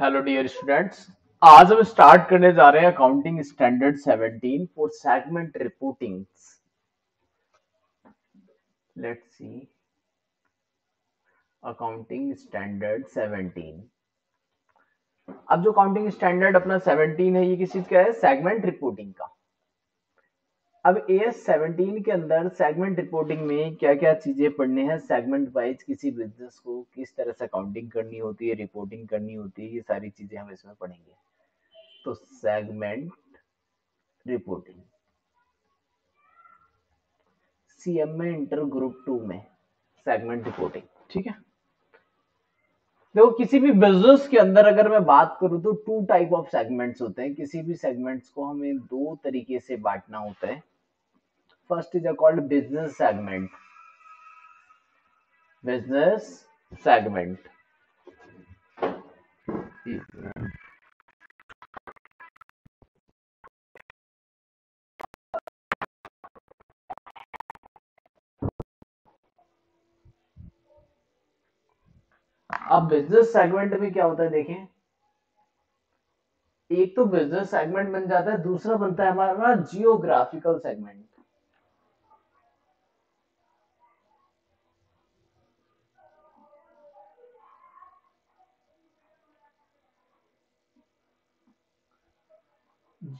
Hello dear students. आज हम start करने जा रहे हैं accounting standard 17 for segment reporting. Let's see accounting standard 17। अब जो अकाउंटिंग स्टैंडर्ड अपना 17 है, ये किस चीज का है? सेगमेंट रिपोर्टिंग का। अब एएस 17 के अंदर सेगमेंट रिपोर्टिंग में क्या क्या चीजें पढ़ने हैं, सेगमेंट वाइज किसी बिजनेस को किस तरह से अकाउंटिंग करनी होती है, रिपोर्टिंग करनी होती है, ये सारी चीजें हम इसमें पढ़ेंगे। तो segment reporting CMA inter group 2 में सेगमेंट रिपोर्टिंग, ठीक है। देखो, किसी भी बिजनेस के अंदर अगर मैं बात करूं तो टू टाइप ऑफ सेगमेंट्स होते हैं। किसी भी सेगमेंट्स को हमें दो तरीके से बांटना होता है। First is called business segment. Business segment. अब बिजनेस सेगमेंट में क्या होता है, देखें। एक तो बिजनेस सेगमेंट बन जाता है, दूसरा बनता है हमारा जियोग्राफिकल सेगमेंट।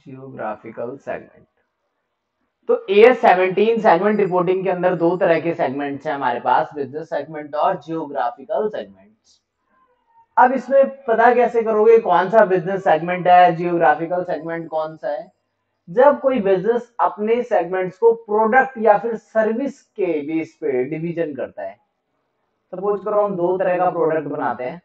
Geographical segment. तो एएस 17 सेगमेंट रिपोर्टिंग के अंदर दो तरह के सेगमेंट्स हैं हमारे पास, बिजनेस सेगमेंट और जियोग्राफिकल सेगमेंट्स। अब इसमें पता कैसे करोगे कौन सा बिजनेस सेगमेंट है, जियोग्राफिकल सेगमेंट कौन सा है? जब कोई बिजनेस अपने सेगमेंट्स को प्रोडक्ट या फिर सर्विस के बेस पे डिवीजन करता है। सपोज करो हम दो तरह का प्रोडक्ट बनाते हैं।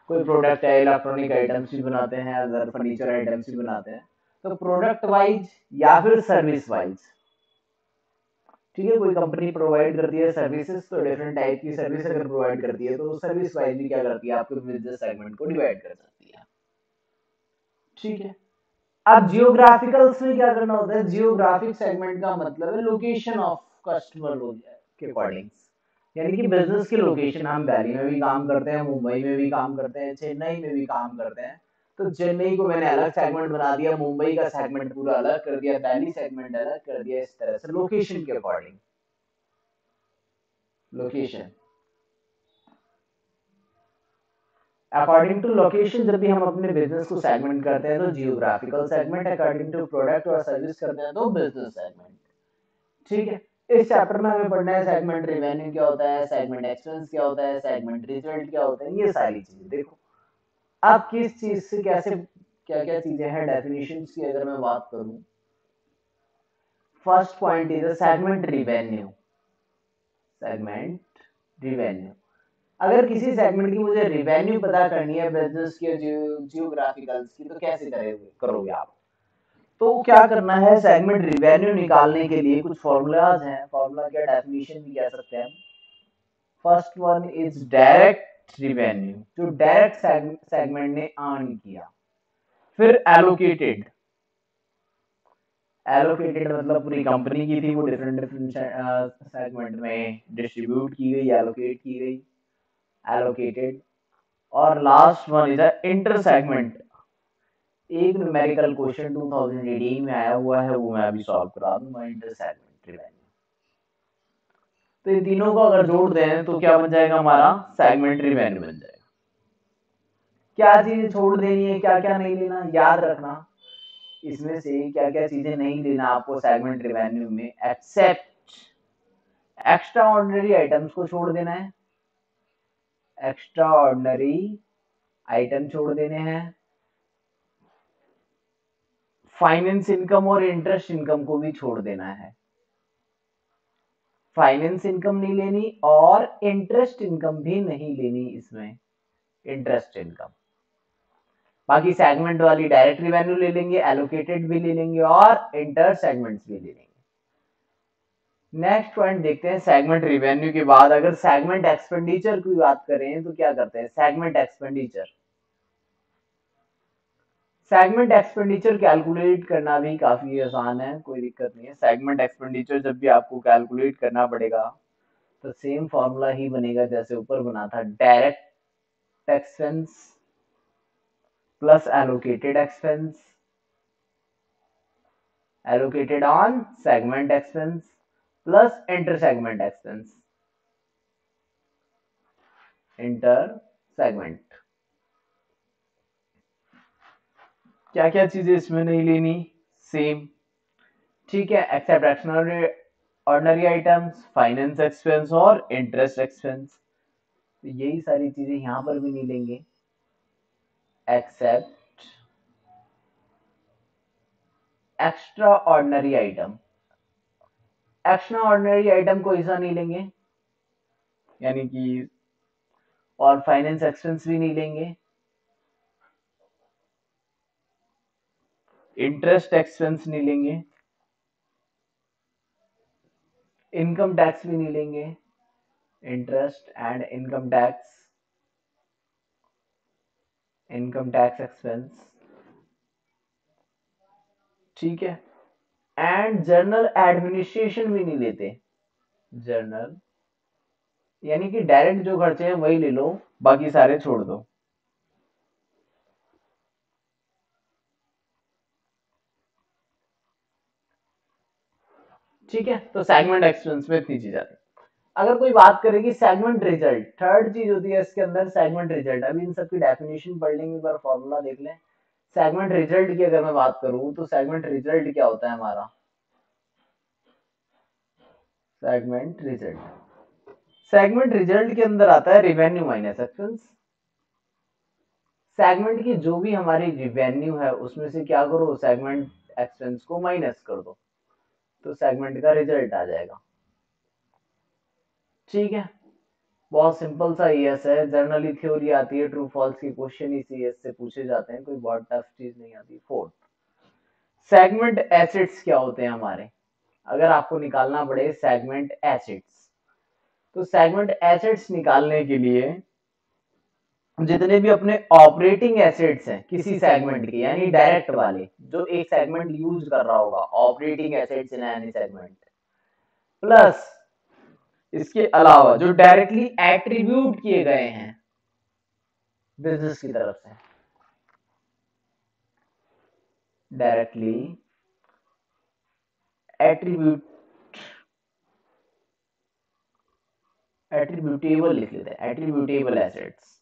कोई प्रोडक्ट है इलेक्ट्रॉनिक आइटम्स भी बनाते हैं, अदर फर्नीचर आइटम्स भी बनाते हैं। तो प्रोडक्ट वाइज या फिर सर्विस वाइज, ठीक है। कोई कंपनी प्रोवाइड करती है सर्विसेज, तो डिफरेंट टाइप की सर्विस अगर प्रोवाइड करती है तो सर्विस वाइज भी क्या करती है, आपके बिजनेस सेगमेंट को डिवाइड कर सकती है, ठीक है। अब जियोग्राफिकल्स में क्या करना होता है? जियोग्राफिक सेगमेंट का मतलब है लोकेशन ऑफ कस्टमर के अकॉर्डिंग, यानी कि बिजनेस की लोकेशन। हम दिल्ली में भी काम करते हैं, मुंबई में भी काम करते हैं, चेन्नई में भी काम करते हैं। तो चेन्नई को मैंने अलग सेगमेंट बना दिया, मुंबई का सेगमेंट पूरा अलग कर दिया, दिल्ली सेगमेंट अलग कर दिया, इस तरह से लोकेशन के according. Location according to location, जब भी हम अपने बिजनेस को सेगमेंट करते हैं तो geographical segment, according to product और सर्विस करते हैं तो बिजनेस सेगमेंट, ठीक है। इस चैप्टर में हमें पढ़ना है सेगमेंट रेवेन्यू क्या होता है, सेगमेंट एक्सपेंस क्या होता है, सेगमेंट रिजल्ट क्या होता है, ये सारी चीजें। देखो, अब किस चीज से कैसे क्या क्या चीजें हैं, डेफिनेशंस की अगर मैं बात करूं। First point is segment revenue. Segment revenue, अगर किसी सेगमेंट की मुझे रिवेन्यू पता करनी है बिजनेस की, जियोग्राफिकल्स की, तो कैसे करोगे आप? तो क्या करना है, सेगमेंट रिवेन्यू निकालने के लिए कुछ फॉर्मूलाज हैं। फॉर्मूला क्या, डेफिनेशन भी कह सकते हैं। First one is direct revenue, जो डायरेक्ट सेगमेंट ने अर्न किया। फिर एलोकेटेड। एलोकेटेड मतलब पूरी कंपनी की थी, वो डिफरेंट डिफरेंट सेगमेंट में डिस्ट्रीब्यूट की गई, एलोकेट की गई, एलोकेटेड। और last one is inter segment. एक न्यूमेरिकल क्वेश्चन 2018 में आया हुआ है, वो मैं अभी सॉल्व करा दूंगा, इंटर सेगमेंट रिवेन्यू। तो इन तीनों को अगर जोड़ दें तो क्या बन जाएगा हमारा? सेगमेंट रिवेन्यू बन जाएगा। क्या चीजें छोड़ देनी है, क्या क्या नहीं लेना, याद रखना। इसमें से क्या क्या चीजें नहीं लेना आपको सेगमेंट रिवेन्यू में, एक्सेप्ट एक्स्ट्रा ऑर्डिनरी आइटम्स को छोड़ देना है। एक्स्ट्रा ऑर्डिनरी आइटम छोड़ देने हैं। फाइनेंस इनकम और इंटरेस्ट इनकम को भी छोड़ देना है। फाइनेंस इनकम नहीं लेनी और इंटरेस्ट इनकम भी नहीं लेनी इसमें, इंटरेस्ट इनकम। बाकी सेगमेंट वाली डायरेक्ट रिवेन्यू ले लेंगे, एलोकेटेड भी ले लेंगे और इंटर सेगमेंट्स भी ले लेंगे। नेक्स्ट पॉइंट देखते हैं, सेगमेंट रिवेन्यू के बाद अगर सेगमेंट एक्सपेंडिचर की बात करें तो क्या करते हैं? Segment expenditure. Segment expenditure calculate करना भी काफी आसान है, कोई दिक्कत नहीं है। सेगमेंट एक्सपेंडिचर जब भी आपको कैलकुलेट करना पड़ेगा तो सेम फॉर्मूला ही बनेगा जैसे ऊपर बना था, direct expense plus allocated on segment expense plus inter segment। क्या क्या चीजें इसमें नहीं लेनी, सेम, ठीक है, except extra ordinary items, finance expense और इंटरेस्ट एक्सपेंस। तो यही सारी चीजें यहां पर भी नहीं लेंगे, except extra ordinary item. Extra ordinary item को ऐसा नहीं लेंगे, यानी कि, और फाइनेंस एक्सपेंस भी नहीं लेंगे, इंटरेस्ट एक्सपेंस नहीं लेंगे, इनकम टैक्स भी नहीं लेंगे, interest and income tax expense, ठीक है, एंड जर्नल एडमिनिस्ट्रेशन भी नहीं लेते। जर्नल यानी कि डायरेक्ट जो खर्चे हैं वही ले लो, बाकी सारे छोड़ दो। ठीक है, तो सेगमेंट एक्सपेंस में इतनी चीज आती है। अगर कोई बात करेगी सेगमेंट रिजल्ट, थर्ड चीज होती है इसके अंदर सेगमेंट रिजल्ट। अभी इन सबकी डेफिनेशन पढ़ लेंगे, एक बार फॉर्मूला देख लें। सेगमेंट रिजल्ट की अगर मैं बात करूं तो सेगमेंट रिजल्ट क्या होता है हमारा, सेगमेंट रिजल्ट के अंदर आता है रेवेन्यू माइनस एक्सपेंस। सेगमेंट की जो भी हमारी रेवेन्यू है उसमें से क्या करो, सेगमेंट एक्सपेंस को माइनस कर दो, तो सेगमेंट का रिजल्ट आ जाएगा। ठीक है, बहुत सिंपल सा ईएस है, जनरली थ्योरी आती है, ट्रू फॉल्स की क्वेश्चन इस ईएस से पूछे जाते हैं, कोई बहुत टफ चीज नहीं आती। फोर्थ, सेगमेंट एसेट्स क्या होते हैं हमारे, अगर आपको निकालना पड़े सेगमेंट एसेट्स, तो सेगमेंट एसेट्स निकालने के लिए जितने भी अपने ऑपरेटिंग एसेट्स हैं किसी सेगमेंट के, यानी डायरेक्ट वाले जो एक सेगमेंट यूज कर रहा होगा, operating assets in any segment, plus इसके अलावा जो डायरेक्टली एट्रीब्यूट किए गए हैं बिजनेस की तरफ से, डायरेक्टली एट्रीब्यूटेबल लिख लेते हैं, एट्रीब्यूटेबल एसेट्स।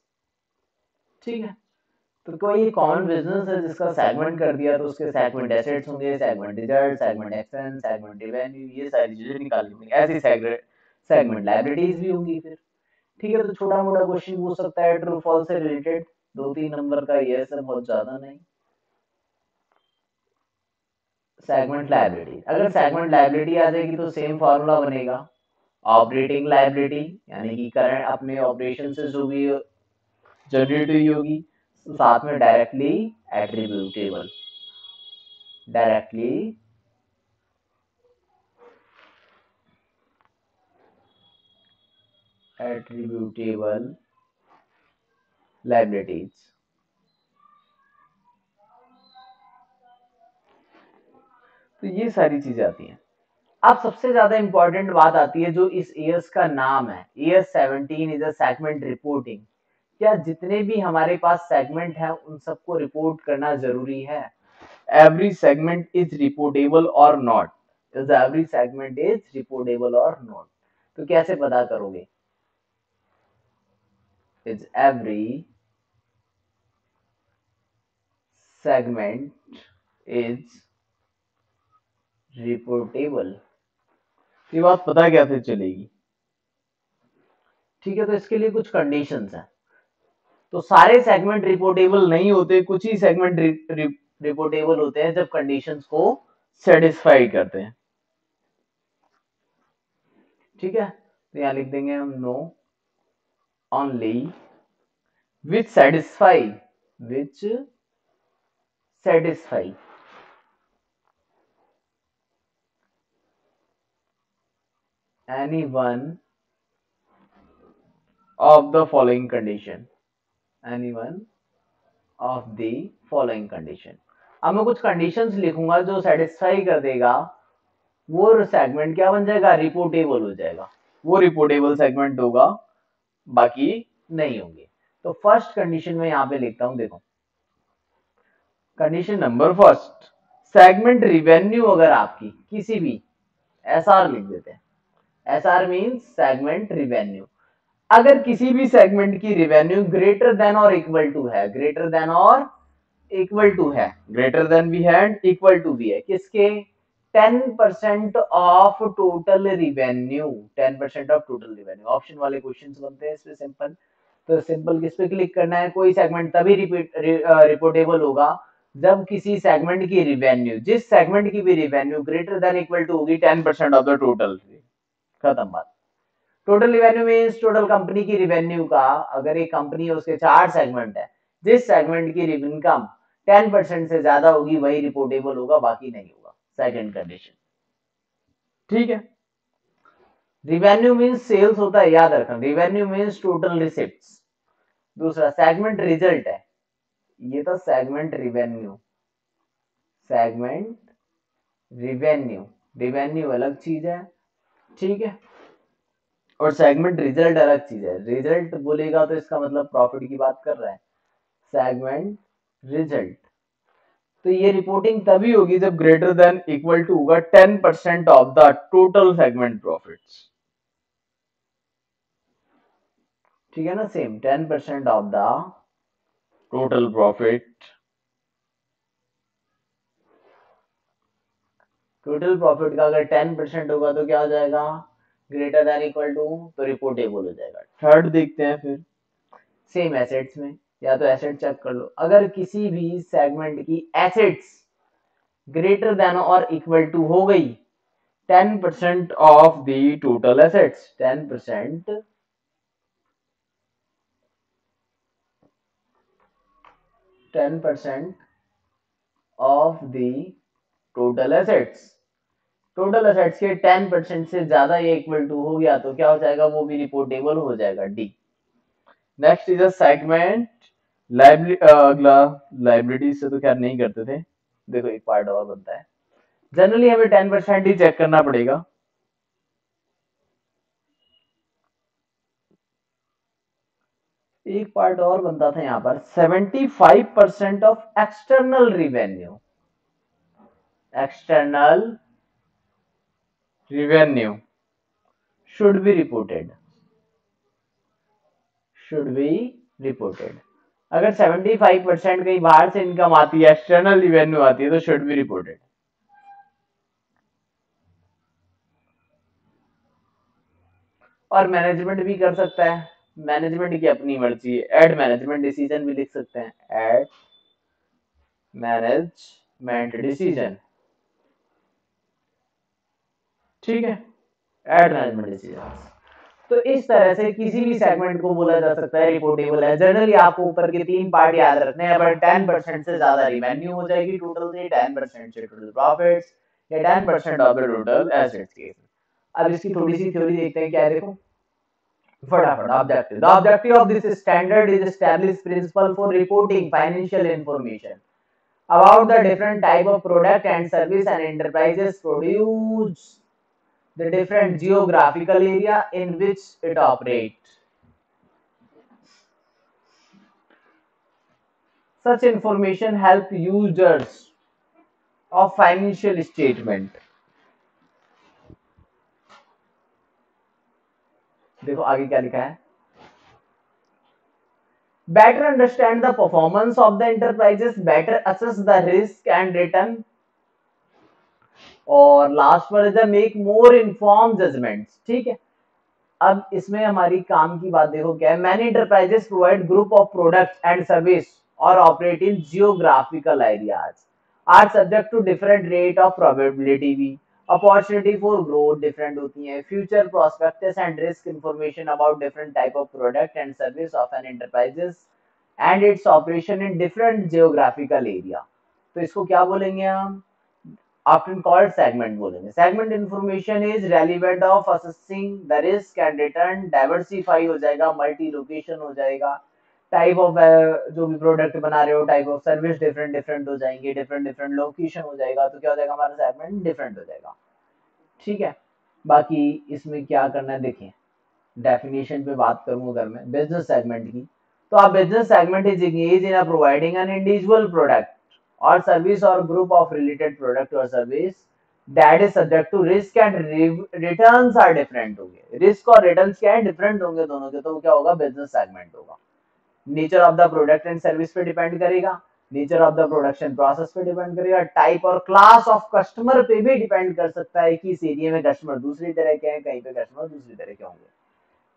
ठीक है, तो कोई कॉमन बिजनेस है जिसका सेगमेंट कर दिया तो उसके सेगमेंट एसेट्स होंगे, segment result, segment expense, segment revenue, ये सारी चीजें निकालनी होंगी। ऐसी सेगमेंट लायबिलिटीज भी होंगी फिर। ठीक है, तो छोटा मोटा क्वेश्चन पूछ सकता है ट्रू फॉल्स से रिलेटेड, 2-3 नंबर का, ये सब बहुत ज्यादा नहीं। सेगमेंट लायबिलिटी, अगर सेगमेंट लायबिलिटी आ जाएगी तो सेम फॉर्मूला बनेगा, ऑपरेटिंग लायबिलिटी यानी कि करंट अपने ऑपरेशन से जो भी जनरेट हुई होगी, साथ में directly attributable, directly attributable liabilities. तो ये सारी चीजें आती हैं। अब सबसे ज्यादा इंपॉर्टेंट बात आती है जो इस ईयर्स का नाम है, year 17 is a segment reporting. क्या जितने भी हमारे पास सेगमेंट है उन सबको रिपोर्ट करना जरूरी है? एवरी सेगमेंट इज रिपोर्टेबल और not, is every segment is reportable और नॉट। तो कैसे पता करोगे, is every segment is reportable, ये बात पता कैसे चलेगी? ठीक है, तो इसके लिए कुछ कंडीशंस हैं। तो सारे सेगमेंट रिपोर्टेबल नहीं होते, कुछ ही सेगमेंट रिपोर्टेबल होते हैं जब कंडीशंस को सेटिस्फाई करते हैं। ठीक है, तो यहां लिख देंगे हम no only which satisfy any one of the following condition, any one of the following condition. अब मैं कुछ कंडीशंस लिखूंगा जो सेटिस्फाई कर देगा, वो सेगमेंट क्या बन जाएगा, रिपोर्टेबल हो जाएगा, वो रिपोर्टेबल सेगमेंट होगा, बाकी नहीं होंगे। तो फर्स्ट कंडीशन में यहां पे लिखता हूं, देखो condition number first, segment revenue अगर आपकी किसी भी, एसआर लिख देते हैं, एसआर मींस सेगमेंट रिवेन्यू, अगर किसी भी सेगमेंट की रिवेन्यू ग्रेटर देन और इक्वल टू है, ग्रेटर देन और इक्वल टू है, ग्रेटर देन भी है एंड इक्वल टू भी है, किसके, 10% of total revenue, 10% of total revenue. Option वाले क्वेश्चंस बनते हैं इसमें सिंपल, तो सिंपल किस पे क्लिक करना है, कोई सेगमेंट तभी रिपोर्टेबल होगा जब किसी सेगमेंट की रिवेन्यू, जिस सेगमेंट की भी revenue greater than equal to होगी 10% ऑफ द टोटल, खत्म बात। Total revenue means total company की रिवेन्यू का, अगर एक कंपनी है उसके 4 सेगमेंट है, जिस सेगमेंट की इनकम 10% से ज्यादा होगी वही रिपोर्टेबल होगा, बाकी नहीं होगा, सेकंड कंडीशन। ठीक है, रिवेन्यू मींस सेल्स होता है, याद रखना, रिवेन्यू मींस टोटल रिसिप्ट्स। दूसरा सेगमेंट रिजल्ट है, ये तो segment revenue, segment revenue, revenue अलग चीज है, ठीक है, और सेगमेंट रिजल्ट अलग चीज है। रिजल्ट बोलेगा तो इसका मतलब प्रॉफिट की बात कर रहा है, सेगमेंट रिजल्ट, तो ये रिपोर्टिंग तभी होगी जब ग्रेटर देन इक्वल टू होगा 10% of the total segment profits, ठीक है ना, same 10% of the total profit, total profit का अगर 10% होगा तो क्या हो जाएगा, ग्रेटर देन इक्वल टू, तो रिपोर्टेबल हो जाएगा। थर्ड देखते हैं फिर, सेम एसेट्स में, या तो एसेट चेक कर लो, अगर किसी भी सेगमेंट की एसेट्स ग्रेटर देन और इक्वल टू हो गई 10% of the total assets, 10% 10% of the total assets, total assets के 10% से ज्यादा ये इक्वल टू हो गया तो क्या हो जाएगा, वो भी रिपोर्टेबल हो जाएगा, D. Next is a segment अगला लाइबिलिटी से तो खैर नहीं करते थे, देखो एक पार्ट और बनता है, जनरली हमें 10% ही चेक करना पड़ेगा, एक पार्ट और बनता था यहाँ पर, 75% of external revenue, external revenue should be reported, should be reported, अगर 75% कहीं बाहर से इनकम आती है, एक्सटर्नल रिवेन्यू आती है, तो शुड बी रिपोर्टेड। और मैनेजमेंट भी कर सकता है, मैनेजमेंट की अपनी मर्जी है, एड मैनेजमेंट डिसीजन भी लिख सकते हैं, एड मैनेजमेंट डिसीजन, ठीक है, एड मैनेजमेंट डिसीजन। तो इस तरह से किसी भी सेगमेंट को बोला जा सकता है रिपोर्टेबल है। जनरली आपको ऊपर के 3 पार्ट याद रखने हैं, अगर 10% से ज्यादा रिवेन्यू हो जाएगी टोटल से, 10% से टोटल प्रॉफिट्स, या 10% ऑफ द टोटल एसेट्स के। अब इसकी थोड़ी सी थ्योरी देखते हैं, क्या है देखो फटाफट। Objective, the objective of this standard is establish principle for reporting financial information about the different type of product and service and enterprises produce the different geographical area in which it operates. Such information help users of financial statement. देखो आगे क्या लिखा है, better understand the performance of the enterprises, better assess the risk and return, और last पर is make more inform judgments, ठीक है। अब इसमें हमारी काम की बात देखो क्या है, many enterprises provide group of products and service और operate in geographical areas, are subject to different rate of probability भी, अपॉर्चुनिटी फॉर ग्रोथ डिफरेंट होती है, future prospects and risk information about different type of product and service of an enterprises and its operation in different geographical area. तो इसको क्या बोलेंगे हम, often called segment बोलेंगे। segment information is relevant of assessing the risk and return, diversify हो जाएगा, multi location हो जाएगा, टाइप ऑफ जो भी प्रोडक्ट बना रहे हो, type of service different different हो जाएंगे, डिफरेंट डिफरेंट लोकेशन हो जाएगा, तो क्या हो जाएगा हमारा सेगमेंट डिफरेंट हो जाएगा, ठीक है। बाकी इसमें क्या करना है देखिए, डेफिनेशन पे बात करूं अगर मैं बिजनेस सेगमेंट की, तो आप business segment is engage in providing an individual product और सर्विस और ग्रुप ऑफ रिलेटेड प्रोडक्ट और service that is subject to risk and returns are different होंगे। रिस्क और रिटर्न्स क्या है, डिफरेंट होंगे दोनों के, तो क्या होगा, बिजनेस सेगमेंट होगा। Nature of the product and service पे डिपेंड करेगा, nature of the production process पे डिपेंड करेगा, टाइप और क्लास ऑफ कस्टमर पे भी डिपेंड कर सकता है कि इस एरिया में कस्टमर दूसरी तरह के हैं, कहीं पे कस्टमर दूसरी तरह के होंगे।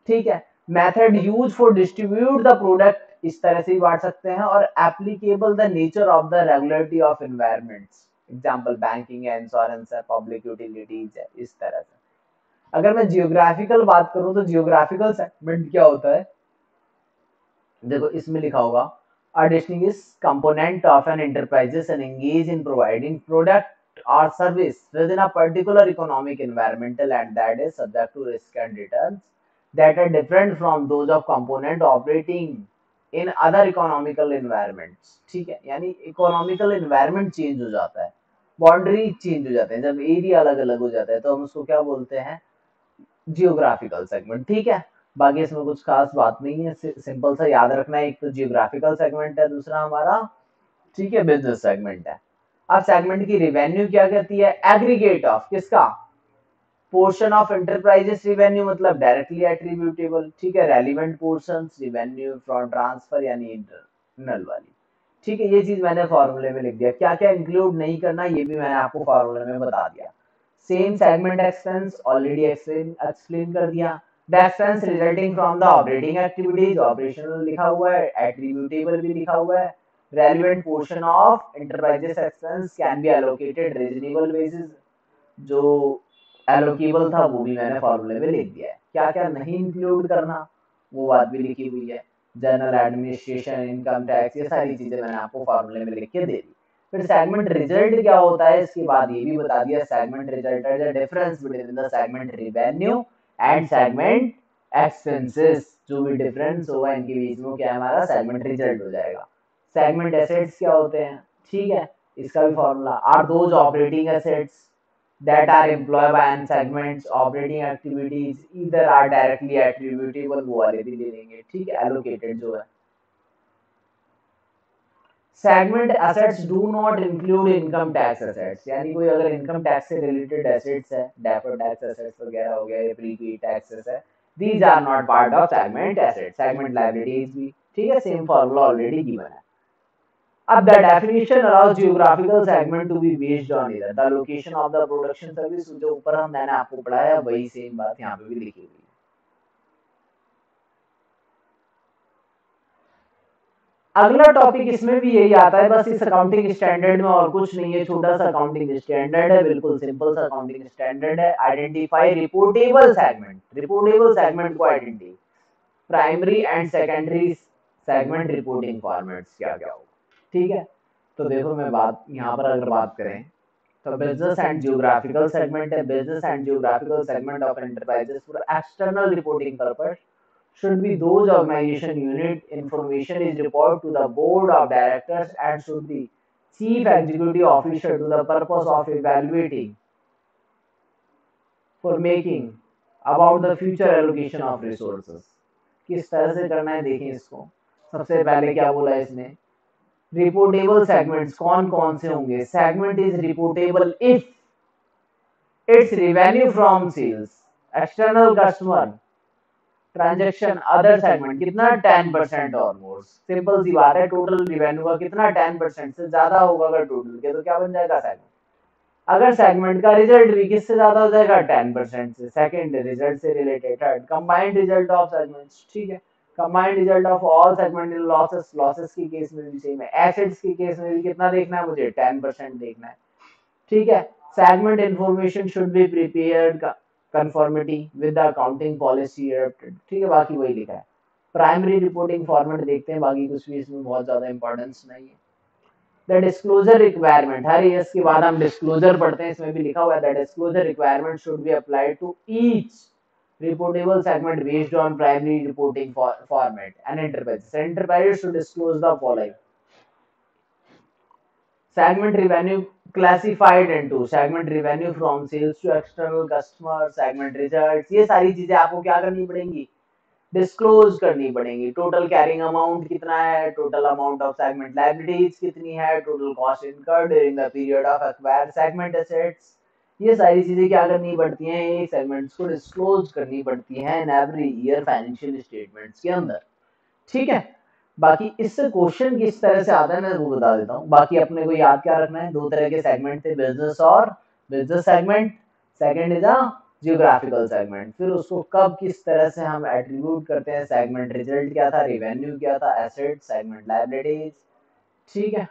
ठीक है। Method use for distribute the product इस तरह से ही बांट सकते हैं, और applicable the nature of the regulatory of environments, example banking है, इंश्योरेंस है, पब्लिक यूटिलिटीज है, इस तरह से। अगर मैं जियोग्राफिकल बात करूं तो जियोग्राफिकल सेगमेंट क्या होता है, देखो इसमें लिखा होगा a distinguished component of an enterprises and engage in providing product or service within a particular economic environmental and that is subject to risk and returns that are different from those of component operating in other economical environments। ठीक है, यानी economical environment change हो जाता है, boundary change हो जाते हैं, जब एरिया अलग अलग हो जाता है तो हम उसको क्या बोलते हैं, जियोग्राफिकल सेगमेंट। ठीक है, बाकी इसमें कुछ खास बात नहीं है, सिंपल सा याद रखना है, एक तो जियोग्राफिकल सेगमेंट है, दूसरा हमारा ठीक है बिजनेस सेगमेंट है। अब सेगमेंट की रिवेन्यू क्या कहती है, एग्रीगेट ऑफ किसका, पोर्शन ऑफ एंटरप्राइजेस रिवेन्यू मतलब डायरेक्टली एट्रीब्यूटेबल। ठीक है, relevant portions revenue from transfer यानी इंटरनल वाली। ठीक है, ये चीज मैंने फॉर्मूले में लिख दिया, क्या क्या इंक्लूड नहीं करना ये भी मैंने आपको फॉर्मूले में बता दिया। Same segment expense already explain कर दिया। The expense resulting from the operating activities, operational लिखा हुआ है, एट्रीब्यूटेबल भी लिखा हुआ है। Relevant portion of enterprises expense can be allocated reasonable basis, जो एलोकेबल था वो भी मैंने फॉर्मूले में लिख दिया है। क्या क्या नहीं इंक्लूड करना वो बात भी लिखी हुई है, जनरल एडमिनिस्ट्रेशन, इनकम टैक्स, ये सारी चीजें मैंने आपको फॉर्मूले में लिख के दे दी। फिर सेगमेंट रिजल्ट क्या होता है, इसके बाद ये भी बता दिया, segment result is the difference between the segment revenue and segment expenses, जो भी डिफरेंस होगा इनके बीच में क्या हमारा सेगमेंट रिजल्ट हो जाएगा। सेगमेंट एसेट्स क्या होते हैं, ठीक है, इसका भी formula, are those operating assets that are employed by and segments operating activities either are directly attributable, वो वाले भी ले लेंगे। ठीक है, allocated जो है। segment assets do not include income tax assets, यानी कोई अगर income tax से related assets है, deferred tax assets वगैरह हो गया, या prepaid taxes है, these are not part of segment assets। segment liabilities भी, ठीक है, same formula already given है। अब the definition allows geographical segment to be based on either the location of the production service, जो ऊपर हम मैंने आपको पढ़ाया वही सेम बात यहाँ पे भी लिखी हुई है। अगला टॉपिक इसमें भी यही आता है, बस इस अकाउंटिंग स्टैंडर्ड में और कुछ नहीं है, छोटा सा अकाउंटिंग स्टैंडर्ड है, बिल्कुल सिंपल सा अकाउंटिंग स्टैंडर्ड है। Identify reportable segment, reportable segment को identify, primary and secondary segment reporting formats क्या क्या होगा। ठीक है, तो देखो मैं बात यहाँ पर अगर बात करें तो बिजनेस एंड जियोग्राफिकल सेगमेंट है, business and geographical segment of enterprises for external reporting purpose should be those organization unit information is reported to the board of directors and should be chief executive officer to the purpose of evaluating for making about the future allocation of resources। किस तरह से करना है देखें इसको। सबसे पहले क्या बोला इसने, रिपोर्टेबल सेगमेंट्स कौन कौन से होंगे, segment is reportable if its revenue from sales, external customer transaction, other segment कितना 10% और मोर। सिंपल सी बात है, टोटल रिवेन्यू का कितना 10% से ज्यादा होगा अगर टोटल के, तो क्या बन जाएगा सेगमेंट। अगर सेगमेंट का रिजल्ट भी किससे ज्यादा हो जाएगा, 10% से। सेकंड, रिजल्ट से related. Third, combined result of segments. ठीक है, combined result of all segment in losses, losses की केस में भी सेम है। एसेट्स की केस में भी कितना देखना है मुझे, 10% देखना है। ठीक है, segment information should be prepared conformity with the accounting policy adopted. ठीक है, बाकी वही लिखा है। प्राइमरी रिपोर्टिंग फॉर्मेट देखते हैं, बाकी कुछ भी इसमें बहुत ज्यादा इंपॉर्टेंस नहीं है। The disclosure requirement, her year के बाद हम डिस्क्लोजर पढ़ते हैं, इसमें भी लिखा हुआ है the disclosure requirement should be applied to each reportable segment based on primary reporting format and enterprises should disclose the following segment revenue classified into segment revenue from sales to external customer, segment results। ये सारी चीजें आपको क्या करनी पड़ेंगी, disclose करनी पड़ेंगी। Total carrying amount कितना है, total amount of segment liabilities कितनी है, total cost incurred during the period of acquire segment assets, ये सारी चीजें क्या करनी पड़ती हैं, ये सेगमेंट्स को डिस्क्लोज करनी पड़ती हैं in every year financial statements के अंदर। ठीक है, बाकी इससे क्वेश्चन किस तरह से आता है मैं वो बता देता हूँ। बाकी अपने को याद क्या रखना है, दो तरह के सेगमेंट थे, बिजनेस और business segment, second is a geographical segment. फिर उसको कब किस तरह से हम एट्रीब्यूट करते हैं, सेगमेंट रिजल्ट क्या था, रेवेन्यू क्या था, एसेट, सेगमेंट लायबिलिटीज। ठीक है,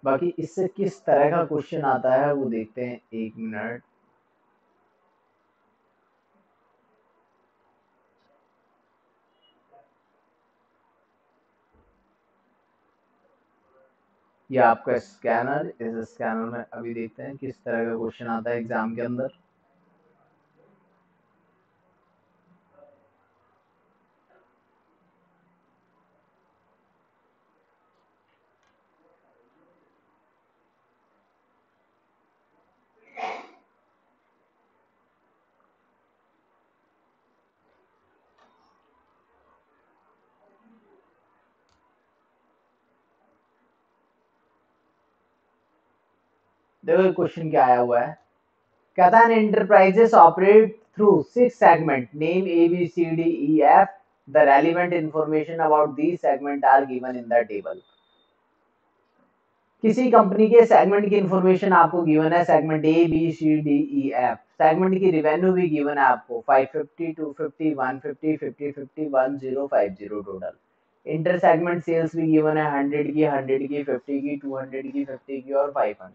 बाकी इससे किस तरह का क्वेश्चन आता है वो देखते हैं, एक मिनट। ये आपका स्कैनर, इस स्कैनर में अभी देखते हैं किस तरह का क्वेश्चन आता है एग्जाम के अंदर। देखो क्वेश्चन क्या आया हुआ है, कहता है enterprises operate through 6 segment, name A B C D E F, the relevant information about these segment are given in the table. किसी कंपनी के सेगमेंट की इंफॉर्मेशन आपको गिवन है, segment A B C D E F, segment की revenue भी given है आपको 550, 250, 150, 50, 50, 1050 टोटल। इंटर सेगमेंट सेल्स भी गिवन है, 100 की, 100 की, 50 की, 200 की, 50 की और 500।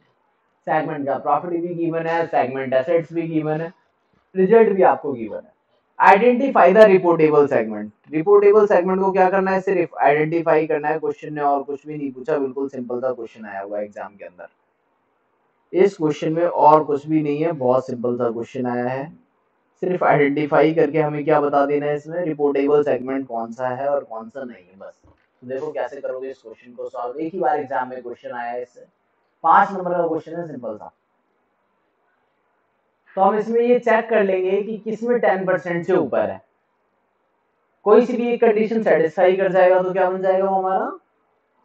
सेगमेंट का प्रॉफिट भी गिवन है, सेगमेंट एसेट्स भी गिवन है, रिजल्ट भी आपको गिवन है। Identify the reportable segment, reportable segment को क्या करना है, सिर्फ आइडेंटिफाई करना है। क्वेश्चन ने और कुछ भी नहीं पूछा, बिल्कुल सिंपल सा क्वेश्चन आया हुआ है एग्जाम के अंदर। इस क्वेश्चन में और कुछ भी नहीं है, बहुत सिंपल सा क्वेश्चन आया है। सिर्फ आइडेंटिफाई करके हमें क्या बता देना है, इसमें रिपोर्टेबल सेगमेंट कौन सा है और कौन सा नहीं है, बस। तो देखो कैसे करोगे इस क्वेश्चन को सॉल्व, एक ही बार एग्जाम में क्वेश्चन आया है इससे, 5 नंबर का क्वेश्चन है, सिंपल सा। तो हम इसमें ये चेक कर लेंगे कि किसमें 10% से ऊपर है। कोई सी भी एक कंडीशन सेटिस्फाई कर जाएगा तो क्या बन जाएगा, वो हमारा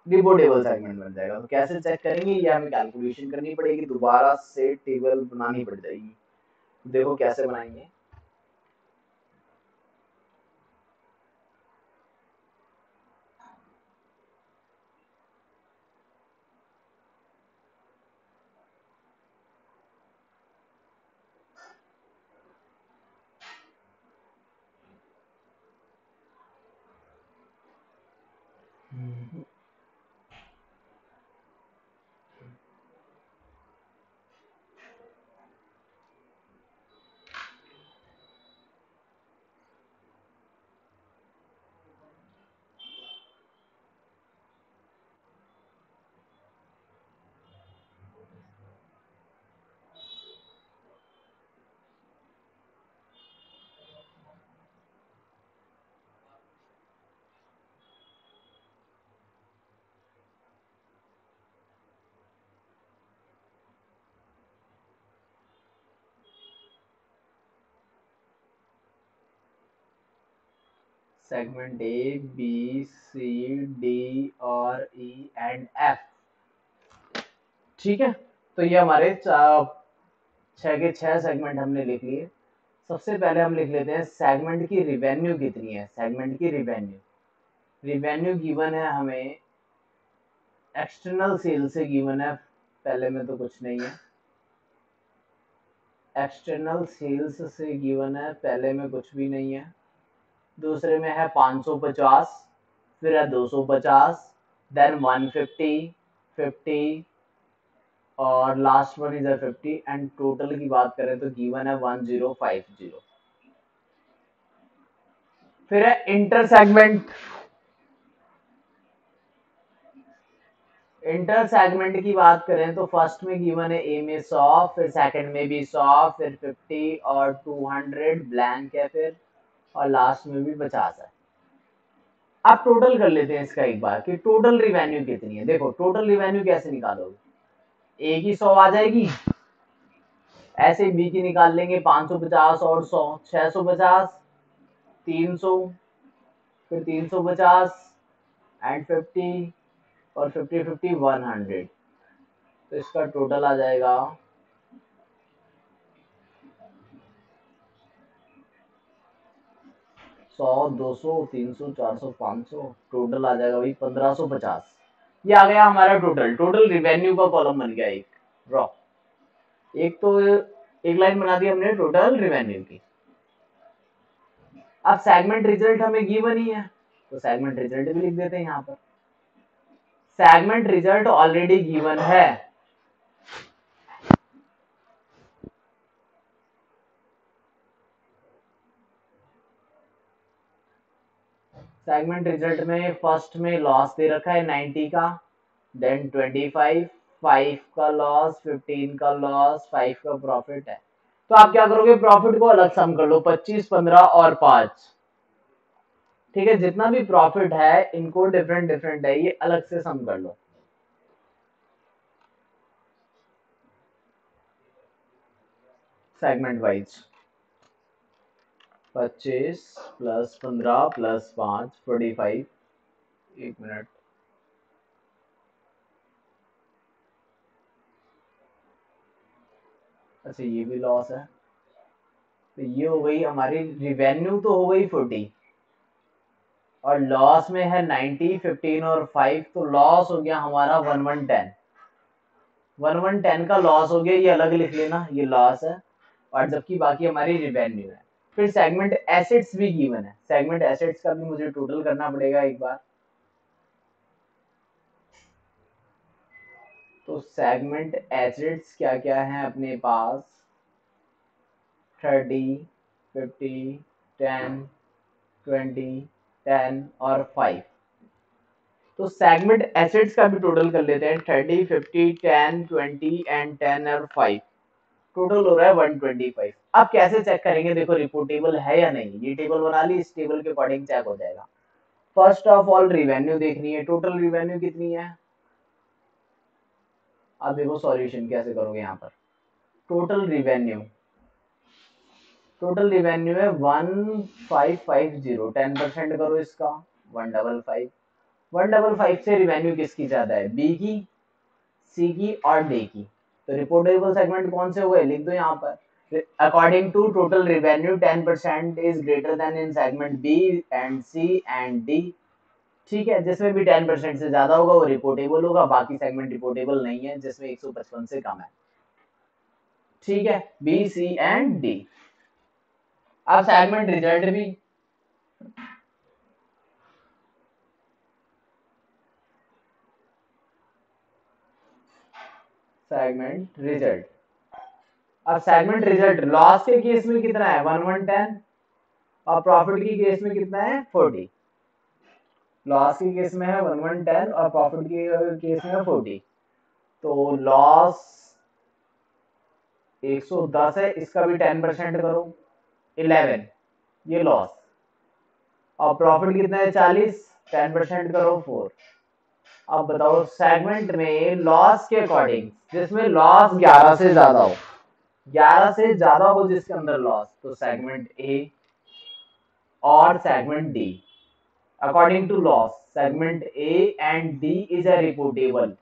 रिपोर्टेबल सेगमेंट बन जाएगा। तो कैसे चेक करेंगे, ये हमें कैलकुलेशन करनी पड़ेगी, दोबारा से टेबल बनानी पड़ जाएगी। देखो कैसे बनाएंगे। Segment A B C D और ई एंड एफ। ठीक है, तो ये हमारे छह के छह सेगमेंट हमने लिख लिए। सबसे पहले हम लिख लेते हैं सेगमेंट की रिवेन्यू कितनी है। सेगमेंट की रिवेन्यू, रिवेन्यू गिवन है हमें एक्सटर्नल सेल से गिवन है, पहले में तो कुछ नहीं है, एक्सटर्नल सेल्स से गिवन है, पहले में कुछ भी नहीं है। दूसरे में है 550, फिर है 250, देन 150, 50 और last one is 50 and total की बात करें तो गिवन है 1050। फिर है इंटर सेगमेंट, इंटर सेगमेंट की बात करें तो फर्स्ट में गिवन है ए में 100, फिर सेकंड में भी 100, फिर 50 और 200 ब्लैंक है फिर, और लास्ट में भी 50 है। अब टोटल कर लेते हैं इसका एक बार कि टोटल रिवेन्यू कितनी है। देखो टोटल रिवेन्यू कैसे निकालोगे, ए की 100 आ जाएगी, ऐसे बी की निकाल लेंगे 550 और 100 650, 300, फिर 350 एंड 50 और 50 50 100। तो इसका टोटल आ जाएगा 100 200 300 400 500, टोटल आ जाएगा भाई 1550। ये आ गया हमारा टोटल। टोटल रिवेन्यू का कॉलम बन गया एक रॉ। एक तो एक लाइन बना दी हमने टोटल रिवेन्यू की। अब सेगमेंट रिजल्ट हमें गिवन ही है, तो सेगमेंट रिजल्ट भी लिख देते हैं यहाँ पर। सेगमेंट रिजल्ट ऑलरेडी गिवन है, सेगमेंट रिजल्ट में फर्स्ट में लॉस दे रखा है 90 का, देन 25, 5 का लॉस, 15 का लॉस, 5 का प्रॉफिट है। तो आप क्या करोगे, प्रॉफिट को अलग सम कर लो, 25 15 और 5। ठीक है, जितना भी प्रॉफिट है इनको डिफरेंट डिफरेंट है, ये अलग से सम कर लो। Segment wise 25 plus 15 plus 5 45। एक मिनट, अच्छा ये भी लॉस है। तो ये हो गई हमारी रिवेन्यू, तो हो गई 40 और लॉस में है 90 15 और 5, तो लॉस हो गया हमारा 1110। 1110 का लॉस हो गया, ये अलग लिख लेना, ये लॉस है। और जबकि बाकी हमारी रिवेन्यू है। फिर सेगमेंट एसेट्स भी गिवन है, सेगमेंट एसेट्स का भी मुझे टोटल करना पड़ेगा एक बार। तो सेगमेंट एसेट्स क्या क्या है अपने पास, 30 50 10 20 10 और 5। तो सेगमेंट एसेट्स का भी टोटल कर लेते हैं, 30 50 10 20 एंड 10 और 5। टोटल हो रहा है 125। अब कैसे चेक करेंगे, देखो रिपोर्टेबल है या नहीं, ये टेबल बना ली, इस टेबल के अकॉर्डिंग चेक हो जाएगा। फर्स्ट ऑफ ऑल रिवेन्यू देखनी है, टोटल रिवेन्यू कितनी है। अब देखो सॉल्यूशन कैसे करोगे यहाँ पर। टोटल रिवेन्यू, टोटल रिवेन्यू है 1550, 10% करो इसका 155। 155 से रिवेन्यू किसकी ज्यादा है, बी की, सी की और डी की। तो रिपोर्टेबल सेगमेंट कौन से हुए, लिख दो यहाँ पर। According to total revenue 10% is greater than in segment B and C and D. ठीक है, जिसमें भी 10% से ज्यादा होगा वो रिपोर्टेबल होगा, बाकी सेगमेंट रिपोर्टेबल नहीं है जिसमें 155 से कम है। ठीक है, बी सी एंड डी। अब सेगमेंट रिजल्ट भी, सेगमेंट रिजल्ट। अब सेगमेंट रिजल्ट लॉस के केस में कितना है 1110 और प्रॉफिट की केस में कितना है 40। लॉस के केस में है 1110 और प्रॉफिट के केस में है 40। तो लॉस 110 है, इसका भी 10% करो 11, ये लॉस। और प्रॉफिट कितना है 40, 10% करो 4। अब बताओ सेगमेंट में लॉस के अकॉर्डिंग, जिसमें लॉस 11 से ज्यादा हो, 11 से ज्यादा हो जिसके अंदर लॉस, तो सेगमेंट ए और segment D. According to loss segment A and D is a reportable,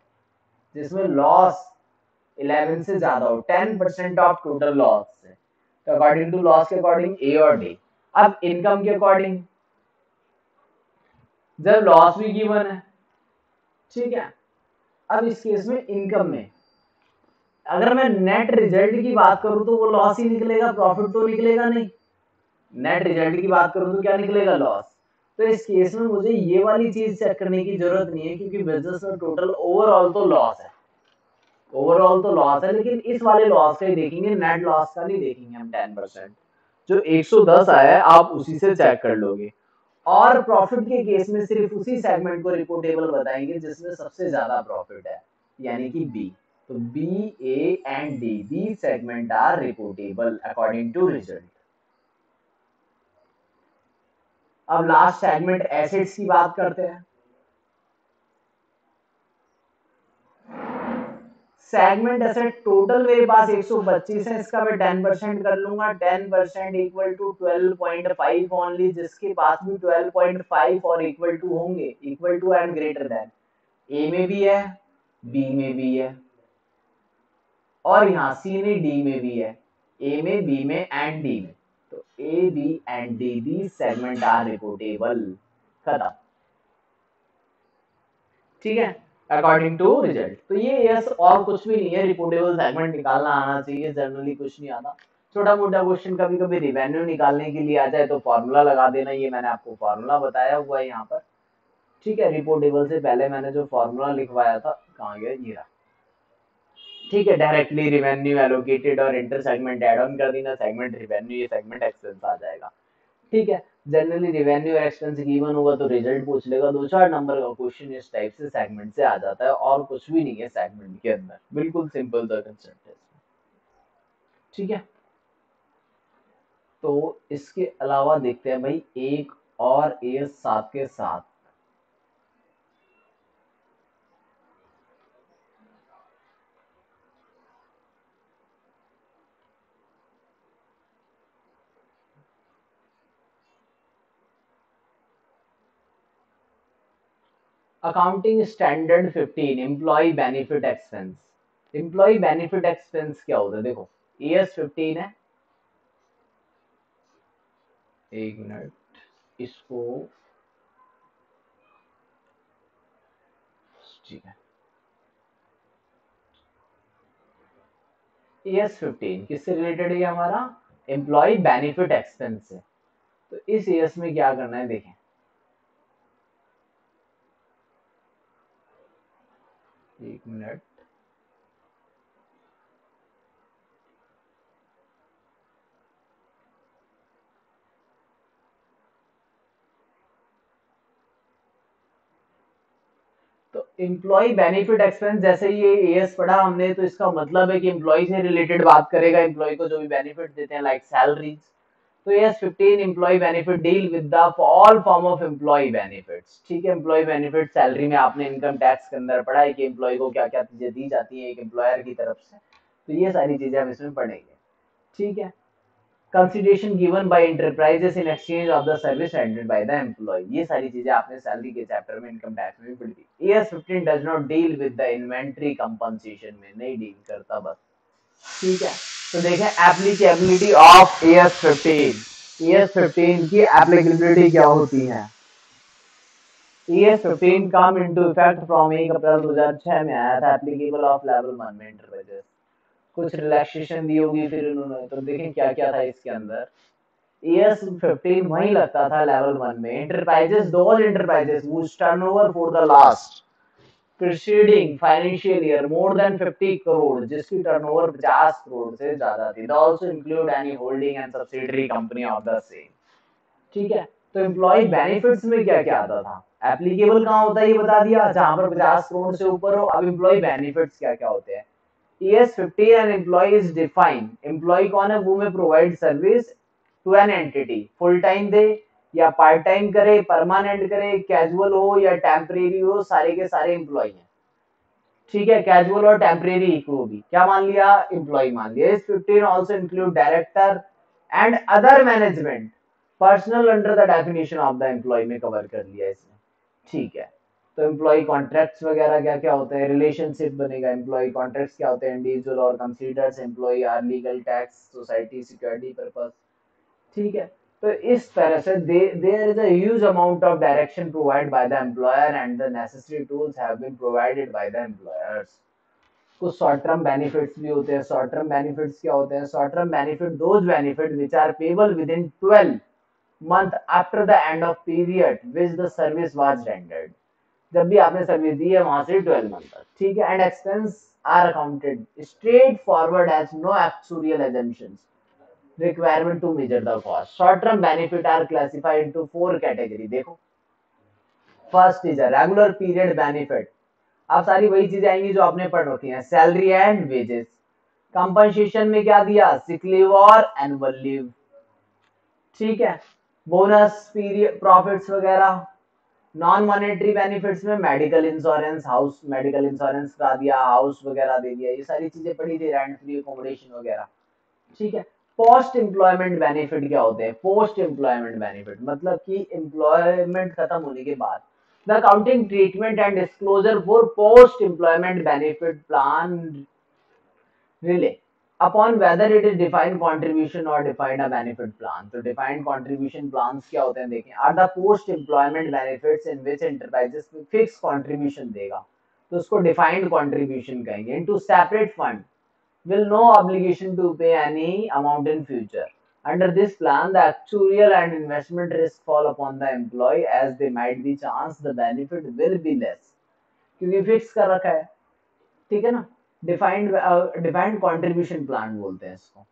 जिसमें लॉस 11 से ज्यादा हो, 10% ऑफ टोटल लॉस है। तो अकॉर्डिंग टू लॉस के अकॉर्डिंग ए और डी। अब इनकम के अकॉर्डिंग, जब लॉस भी गिवन है, ठीक है, अब इस केस में इनकम में अगर मैं नेट रिजल्ट की बात करूं तो वो लॉस ही निकलेगा, प्रॉफिट तो निकलेगा नहीं। नेट रिजल्ट की बात करूं तो क्या निकलेगा, लॉस। तो इस केस में मुझे ये वाली चीज चेक करने की जरूरत नहीं है, क्योंकि बिजनेस में टोटल ओवरऑल तो लॉस है, ओवरऑल तो लॉस है, लेकिन इस वाले लॉस का ही देखेंगे, नेट लॉस का नहीं देखेंगे हम। 10% जो 110 आया है आप उसी से चेक कर लोगे। और प्रॉफिट के केस में सिर्फ उसी सेगमेंट को रिपोर्टेबल बताएंगे जिसमें सबसे ज्यादा प्रॉफिट है, यानी कि बी। तो B A and D, the segment are reportable according to result. अब लास्ट सेगमेंट एसेट्स की बात करते हैं। सेगमेंट एसेट टोटल मेरे पास 125 है, इसका मैं 10% कर लूंगा, 10% इक्वल टू 12.5 ओनली, जिसके पास भी 12.5 और इक्वल टू होंगे, equal to and greater than, A में भी है, बी में भी है, और यहाँ सी में डी में भी है, ए में बी में एंड डी में, तो A B and D the segment are reportable, खत्म। ठीक है, अकॉर्डिंग टू रिजल्ट। तो ये यस और कुछ भी नहीं है, रिपोर्टेबल सेगमेंट निकालना आना चाहिए, जनरली कुछ नहीं आता। छोटा मोटा क्वेश्चन कभी कभी रिवेन्यू निकालने के लिए आ जाए तो फॉर्मूला लगा देना, ये मैंने आपको फॉर्मूला बताया हुआ है यहाँ पर। ठीक है, रिपोर्टेबल से पहले मैंने जो फॉर्मूला लिखवाया था, कहाँ गया, ये रहा। ठीक है, डायरेक्टली रिवेन्यू एलोकेटेड और इंटर सेगमेंट ऐड ऑन कर देना, सेगमेंट रिवेन्यू, ये सेगमेंट एक्सपेंस आ जाएगा। ठीक है, जनरली रिवेन्यू और एक्सपेंस गिवन होगा तो रिजल्ट पूछ लेगा, 2-4 नंबर का क्वेश्चन इस टाइप से सेगमेंट से आ जाता है, और कुछ भी नहीं है सेगमेंट के अंदर, बिल्कुल सिंपल सा कंसेप्ट है। ठीक है, तो इसके अलावा देखते हैं भाई एक और ए साथ के साथ accounting standard 15 employee benefit expense. Employee benefit expense क्या होता है, देखो एएस 15 है, एक मिनट, इसको ठीक है, एएस 15 किससे रिलेटेड है हमारा, एम्प्लॉय बेनिफिट एक्सपेंस से। तो इस एएस में क्या करना है, देखें, एक मिनट, तो एम्प्लॉय बेनिफिट एक्सपेंस, जैसे ये एएस पढ़ा हमने, तो इसका मतलब है कि एम्प्लॉय से रिलेटेड बात करेगा, एम्प्लॉय को जो भी बेनिफिट देते हैं लाइक सैलरीज। तो AS 15 employee benefit deal with the all form of employee benefits. ठीक है, एम्प्लॉय बेनिफिट सैलरी में आपने इनकम टैक्स के अंदर पढ़ा है कि एम्प्लॉय को क्या क्या चीजें दी जाती है एक एम्प्लॉयर की तरफ से, तो ये सारी चीजें हम इसमें पढ़ेंगे। ठीक है, consideration given by enterprises in exchange of the service rendered by the employee, ये सारी चीजें आपने सैलरी के चैप्टर में इनकम टैक्स में पढ़ी थी। As 15 does not deal with the inventory compensation, में नहीं डील करता बस। ठीक है, तो देखें एप्लीकेबिलिटी ऑफ एएस 15, एएस 15 की एप्लीकेबिलिटी क्या होती है। As 15 come into effect from 1 अप्रैल 2006 में आया था, एप्लीकेबल ऑफ लेवल 1 में एंटरप्राइजेस, कुछ रिलैक्सेशन दी होगी फिर उन्होंने, तो देखें क्या क्या था इसके अंदर। एएस 15 वहीं लगता था लेवल 1 में, enterprises, those enterprises whose turnover for the last preceding financial year more than 50 crore, जिसकी टर्नओवर 50 करोड़ से ज्यादा थी, they also include any holding and subsidiary company of the same। ठीक है, तो एम्प्लॉय बेनिफिट्स में क्या क्या आता था, एप्लीकेबल कहाँ होता है ये बता दिया, जहां पर 50 करोड़ से ऊपर हो। अब एम्प्लॉय बेनिफिट्स क्या क्या होते हैं। ES 15 an employee is defined, employee कौन है, वो में provide service to an entity, full time दे या पार्ट टाइम करे, परमानेंट करे, कैजुअल हो या टेम्परेरी हो, सारे के सारे एम्प्लॉय हैं। ठीक है, कैजुअल और टेम्परेरी इक्वल भी क्या मान लिया, एम्प्लॉय मान लिया। इस 15 also include director and other management personnel under the definition of the employee में कवर कर लिया इसने। ठीक है, तो एम्प्लॉय कॉन्ट्रैक्ट्स वगैरह क्या क्या होते हैं, रिलेशनशिप बनेगा। एम्प्लॉय कॉन्ट्रैक्ट्स क्या होते हैं, इंडिविजुअल और considers employee are legal, tax, society, security purpose. ठीक है, तो इस तरह से there is a huge amount of direction provide by the employer and the necessary tools have been provided by the employers. कुछ शॉर्ट टर्म बेनिफिट्स भी होते हैं। शॉर्ट टर्म बेनिफिट्स क्या होते हैं, short term benefit those benefit which are payable within 12 month after the end of period which the service was rendered, जब भी आपने सर्विस दी है वहां से 12 मंथ तक। ठीक है, and expense are accounted straightforward as no actual assumptions requirement to measure the cost। short term benefit are classified into 4 category। देखो, first is a regular period benefit, अब सारी वही चीजें आएंगी जो आपने पढ़ रखी हैं, सैलरी एंड वेजेस। कंपनसेशन में क्या दिया, सिक लीव और एनुअल लीव। ठीक है, बोनस, पीरियड, प्रॉफिट्स वगैरह। नॉन मॉनेटरी बेनिफिट्स में medical insurance, house medical insurance करा दिया, हाउस वगैरह दे दिया, ये सारी चीजें पड़ी थी, रेंट फ्री अकोमोडेशन वगैरह, ठीक है। पोस्ट एम्प्लॉयमेंट बेनिफिट क्या होते हैं? पोस्ट एम्प्लॉयमेंट बेनिफिट मतलब कि एम्प्लॉयमेंट खत्म होने के बाद the accounting treatment and disclosure for post employment benefit plan relay upon whether it is defined contribution or defined a benefit plan. तो defined contribution plans क्या होते हैं देखें, are the post employment benefits in which enterprises fixed contribution देगा, तो उसको defined contribution कहेंगे, into separate fund will no obligation to pay any amount in future. Under this plan, the actuarial and investment risk fall upon the employee as they might be chance the benefit will be less, क्योंकि fix कर रखा है, ठीक है ना। Defined contribution plan बोलते हैं इसको।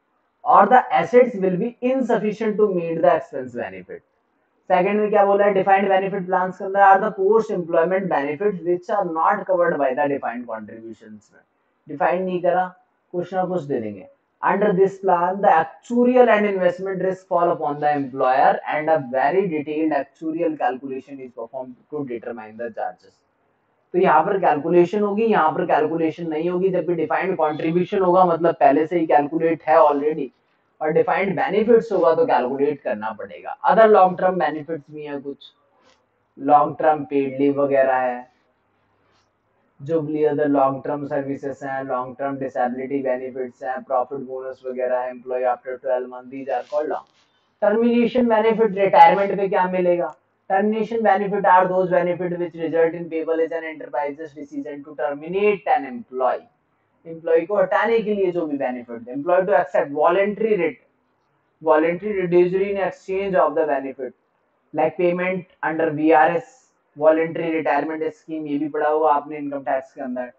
और the assets will be insufficient to meet the expense benefit. Second में क्या बोला है, डिफाइंड बेनिफिट प्लान्स के अंदर are the post employment benefits which are not covered by the defined contributions में, डिफाइंड नहीं करा कुछ ना कुछ दे देंगे। Under this plan the actuarial and investment risk fall upon the employer and a very detailed actuarial calculation is performed to determine the charges. तो यहाँ पर कैलकुलेशन होगी, यहाँ पर कैलकुलेशन नहीं होगी। जब भी डिफाइंड कंट्रीब्यूशन होगा मतलब पहले से ही कैलकुलेट है ऑलरेडी, और डिफाइंड बेनिफिट्स होगा तो कैलकुलेट करना पड़ेगा। अदर लॉन्ग टर्म बेनिफिट्स भी हैं, कुछ लॉन्ग टर्म पेड लीव वगैरह है, जो भी अदर लॉन्ग टर्म सर्विसेज हैं, लॉन्ग टर्म डिसेबिलिटी बेनिफिट्स हैं, प्रॉफिट बोनस वगैरह है, employee after 12 month, these are called long termination benefit. Retirement पे क्या मिलेगा? Termination benefit are those benefit which result in people an enterprises decision to terminate an employee. Employee को हटाने के लिए जो भी benefit, employee to accept voluntary reducer in exchange of the benefit like payment under VRS, voluntary retirement scheme, ये भी पढ़ा हुआ आपने इनकम टैक्स के अंदर।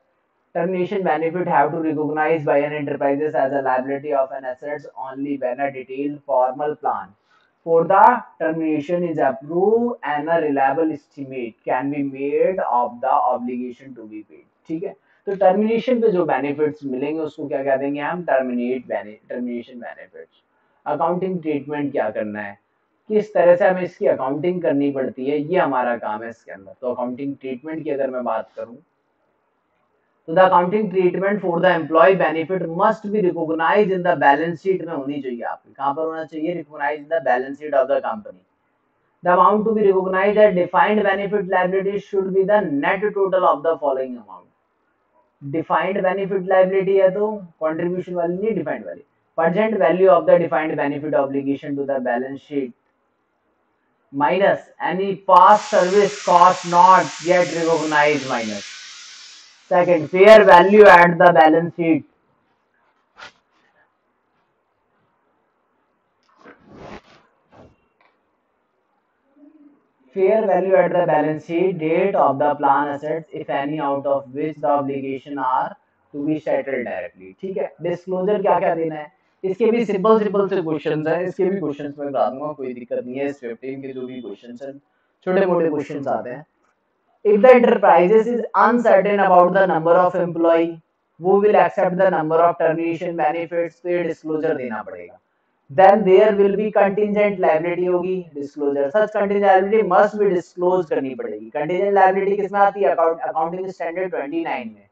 Termination benefit have to recognize by an enterprises as a liability of an assets only when a detailed formal plan for the termination is approved and a reliable estimate can be made of the obligation to be paid, ठीक है। तो termination पे जो benefits मिलेंगे उसको क्या कह देंगे हम? Termination benefits. अकाउंटिंग ट्रीटमेंट क्या करना है, किस तरह से हमें इसकी अकाउंटिंग करनी पड़ती है, ये हमारा काम है इसके अंदर। तो अकाउंटिंग ट्रीटमेंट की अगर मैं बात करूं, तो the accounting treatment for the employee benefit must be recognised in the balance sheet में होनी चाहिए। आपकी कहां पर होना चाहिए? Recognise in the balance sheet of the company. The amount to be recognised at defined benefit liability should be the net total of the following amount. Defined benefit liability है तो कंट्रीब्यूशन वाली नहीं, डिफाइंड वाली। Present value of the defined benefit obligation to the balance sheet minus any past service cost not yet recognised minus. Second, fair value at the balance sheet. Fair value at the balance sheet date of the plan assets, if any, out of which the obligation are to be settled directly. ठीक है। Disclosure क्या क्या देना है, इसके भी simple simple से questions हैं, इसके भी क्वेश्चंस मैं बता दूंगा, कोई दिक्कत नहीं है। इस 15 के जो भी क्वेश्चंस हैं, छोटे मोटे क्वेश्चंस आते हैं। If the enterprises is uncertain about the number of employee who will accept the number of termination benefits, तो ये disclosure देना पड़ेगा। Then there will be contingent liability होगी, disclosure। Such contingent liability must be disclosed करनी पड़ेगी। Contingent liability किसमें आती है? Accounting standard 29 में,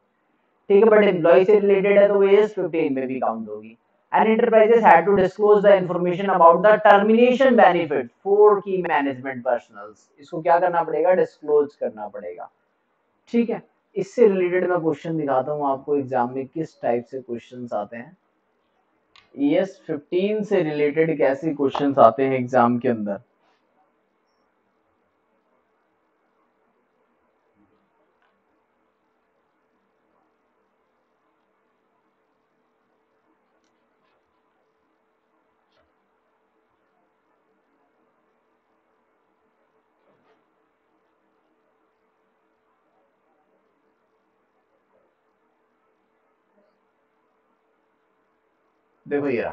ठीक है। बट एम्प्लॉय से रिलेटेड है तो ये 15 में भी काउंट होगी। And enterprises had to disclose the information about the termination benefit for key management personals। इसको क्या करना पड़ेगा? डिस्क्लोज करना पड़ेगा, ठीक है। इससे रिलेटेड मैं क्वेश्चन दिखाता हूँ आपको एग्जाम में किस टाइप से क्वेश्चंस आते हैं। ES 15 से रिलेटेड कैसे क्वेश्चंस आते हैं एग्जाम के अंदर। देखो ये रहा,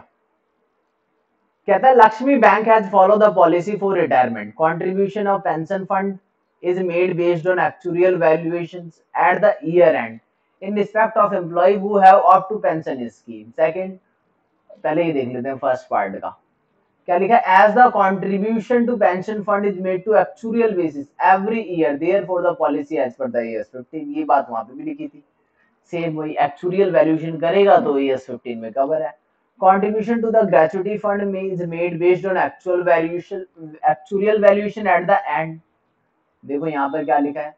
कहता है Lakshmi bank has follow the policy for retirement, contribution of pension fund is made based on actuarial valuations at the year end in respect of employee who have opt to pension scheme। Second, पहले ही देख लेते हैं first part का। क्या लिखा है, as the contribution to pension fund is made to actuarial basis every year therefore the policy as per the AS 15, ये बात वहां पे भी लिखी थी। सेम वही, एक्चुरियल वैल्यूएशन करेगा तो ईएस 15 में कवर है। Contribution to the gratuity fund में is made based on actual valuation, actuarial valuation at the end. देखो यहाँ पर क्या लिखा है,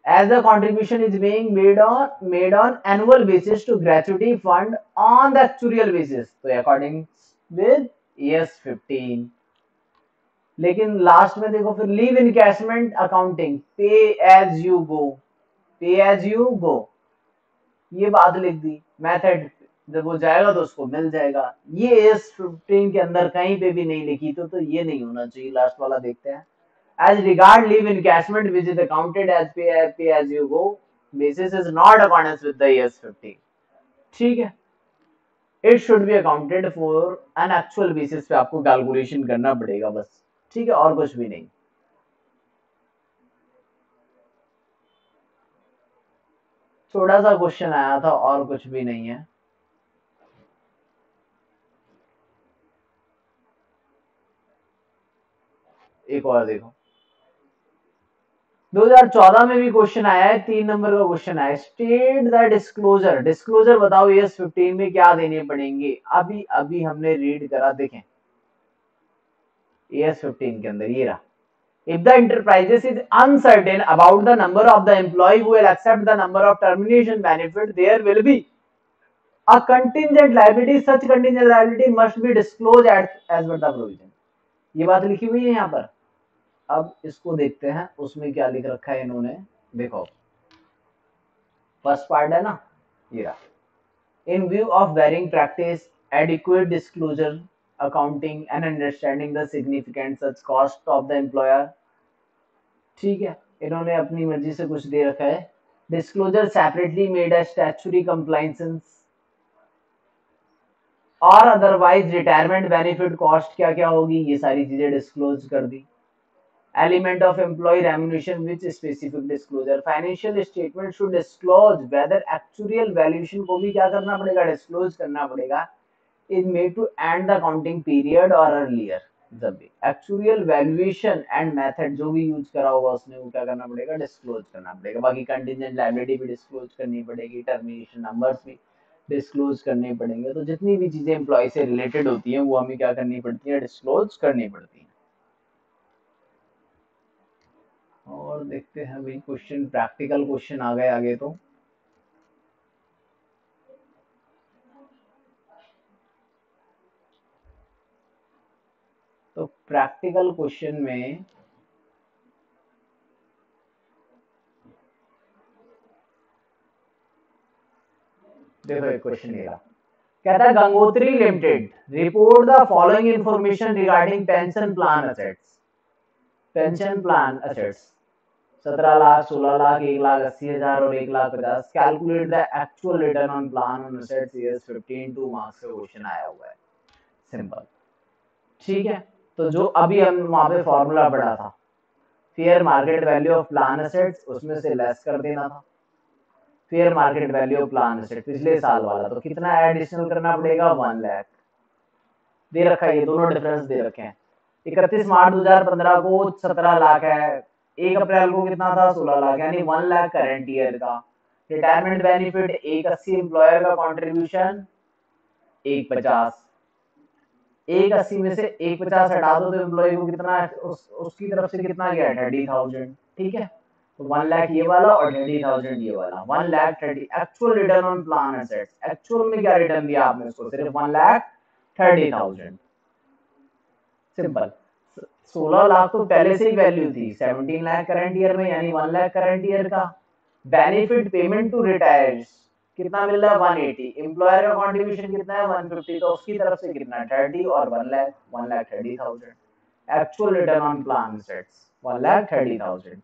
as the contribution is being made on annual basis to gratuity fund on the actuarial basis, तो according with ES 15। लेकिन last में देखो फिर लीव इनकैशमेंट अकाउंटिंग पे एज यू गो, पे एज यू गो, ये बात लिख दी। मेथड जब वो जाएगा तो उसको मिल जाएगा, ये ES 15 के अंदर कहीं पे भी नहीं लिखी, तो ये नहीं होना चाहिए। लास्ट वाला देखते हैं, as regard leave encashment which is accounted as pay as you go basis is not accordance with the ES 15, ठीक है। it should be accounted for an actual basis पे आपको कैलकुलेशन करना पड़ेगा बस, ठीक है, और कुछ भी नहीं। थोड़ा सा क्वेश्चन आया था और कुछ भी नहीं है। एक और देखो, 2014 में भी क्वेश्चन आया है, 3 नंबर का क्वेश्चन आया है, स्टेट द डिस्क्लोजर, डिस्क्लोजर बताओ ES 15 में क्या देने पड़ेंगे। अभी अभी हमने रीड करा, देखें ES 15 के अंदर ये रहा, if the enterprises is uncertain about the number of the employee who will accept the number of termination benefit, there will be a contingent liability, such contingent liability must be disclosed as per the provision। ये बात लिखी हुई है यहाँ पर। अब इसको देखते हैं उसमें क्या लिख रखा है इन्होंने, देखो फर्स्ट पार्ट है ना, ये रहा, in view of varying practice, adequate disclosure, accounting and understanding the significant such cost of the employer, ठीक है, इन्होंने अपनी मर्जी से कुछ दे रखा है। Disclosure separately made as statutory compliances और अदरवाइज रिटायरमेंट बेनिफिट कॉस्ट क्या क्या होगी, ये सारी चीजें डिस्क्लोज कर दी। Element of employee remuneration which specific disclosure, financial statement should disclose whether actual valuation को भी क्या करना पड़ेगा, डिस्क्लोज करना पड़ेगा, is made to end the counting period or earlier, जब भी एक्चुअल वैल्यूएशन एंड मेथड जो भी यूज करा होगा उसने वो क्या करना पड़ेगा, डिस्क्लोज करना पड़ेगा। बाकी कंटिजेंट लायबिलिटी भी डिस्क्लोज करनी पड़ेगी, टर्मिनेशन नंबर्स भी डिस्क्लोज करने पड़ेंगे। तो जितनी भी चीजें एम्प्लॉय से रिलेटेड होती हैं वो हमें क्या करनी पड़ती है, डिस्क्लोज करनी पड़ती है। और देखते हैं भाई क्वेश्चन, प्रैक्टिकल क्वेश्चन आ गए आगे। तो प्रैक्टिकल क्वेश्चन में देखो एक क्वेश्चन ये रहा, कहता है Gangotri limited report the following information regarding pension plan assets, pension plan assets 17 lakh, 16 lakh, 1,80,000 और 1,50,000, calculate the actual return on plan on assets ES 15, 2 marks का क्वेश्चन आया हुआ है, सिंपल, ठीक है। तो जो अभी हम वहां पे फॉर्मूला पढ़ा था, fair market value of plan assets, उसमें से लेस कर देना था fair market value of plan asset पिछले साल वाला, तो कितना एडिशनल करना पड़ेगा, 1 लाख दे रखा है, ये दोनों डिफरेंस दे रखे हैं। 31 मार्च 2015 को 17 लाख है, 1 अप्रैल को कितना था, 16 लाख, यानी 1 लाख करंट ईयर का। रिटायरमेंट बेनिफिट 180 एम्प्लॉयर का कंट्रीब्यूशन 150, 180 में से 150 हटा दो तो एम्प्लॉय को कितना, उसकी तरफ से कितना गया, 30,000, ठीक है। तो 1 लाख ये वाला और 30,000 ये वाला, 1 lakh 30 actual return on plan assets. Actual में क्या रिटर्न दिया आपने उसको, सिर्फ 1 लाख 30,000, सिंपल। 16 लाख तो पहले से ही वैल्यू थी, 17 लाख करंट ईयर में, यानी 1 लाख करंट ईयर का। बेनिफिट पेमेंट टू रिटायर्स कितना मिल रहा है, 180, एम्प्लॉयर का कंट्रीब्यूशन कितना है, 150, तो उसकी तरफ से कितना 30 और 1 lakh, 1 lakh 30,000। Actual return on plan assets 1 lakh 30,000।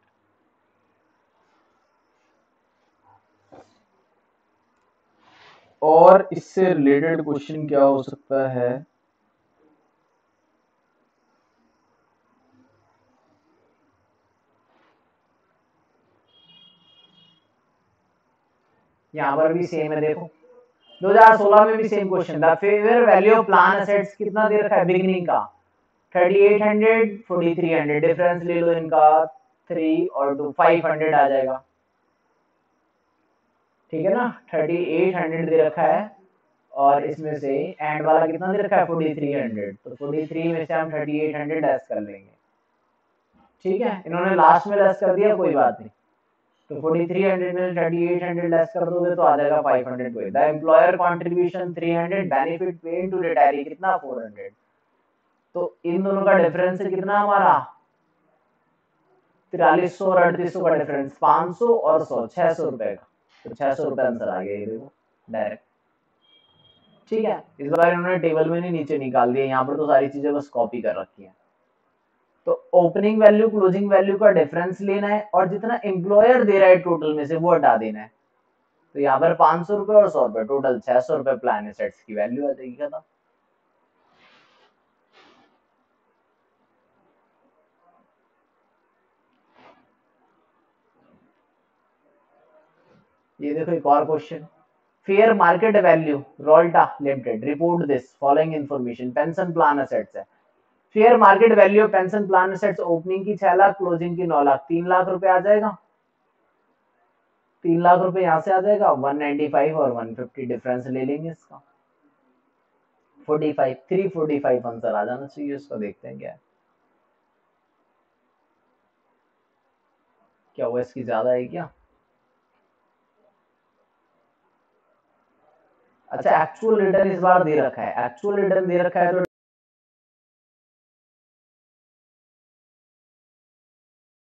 और इससे रिलेटेड क्वेश्चन क्या हो सकता है, यहाँ पर भी सेम है, देखो 2016 में भी सेम क्वेश्चन था, fair value of plan assets कितना दे रखा है बिगिनिंग का 3800 4300, डिफरेंस ले लो इनका 3 और 2 500 आ जाएगा, ठीक है ना। 3800 दे रखा है और इसमें से एंड वाला कितना दे रखा है 4300, तो 43 में से हम 3800 लेस कर लेंगे, ठीक है। इन्होंने लास्ट में लेस कर दिया, कोई बात नहीं, तो 4300 में 3800 लेस कर दोगे तो आ जाएगा 500 कोई। The employer contribution 300, benefit paid to retiree कितना 400, तो इन दोनों का डिफरेंस है कितना हमारा 4300 और 3800 का डिफरेंस 500 और 100 600 रुपए का, तो 600 रुपए आंसर आ गया ये देखो डायरेक्ट, ठीक है। इस बार इन्होंने टेबल में नहीं नीचे निकाल दिया, यहाँ पर तो सारी चीजें बस कॉपी कर रखी है। तो ओपनिंग वैल्यू क्लोजिंग वैल्यू का डिफरेंस लेना है और जितना एम्प्लॉयर दे रहा है टोटल में से वो हटा देना है, तो यहाँ पर 500 रुपए और 100 रुपए टोटल 600 रुपए प्लान एसेट्स की वैल्यू आ जाएगी खत्म। ये देखो एक और question, fair market value Rolta limited report this following information, pension plan assets है। Fair market value pension plan assets opening की 6 लाख क्लोजिंग की 9 लाख, 3 लाख रुपए आ जाएगा, 3 लाख रुपए यहाँ से आ जाएगा, 195 और 150 डिफरेंस ले लेंगे इसका 45 345 आंसर आ जाना चाहिए इसका। देखते हैं क्या हुआ, इसकी ज्यादा है क्या। अच्छा एक्चुअल रिटर्न इस बार दे रखा है, एक्चुअल रिटर्न दे रखा है तो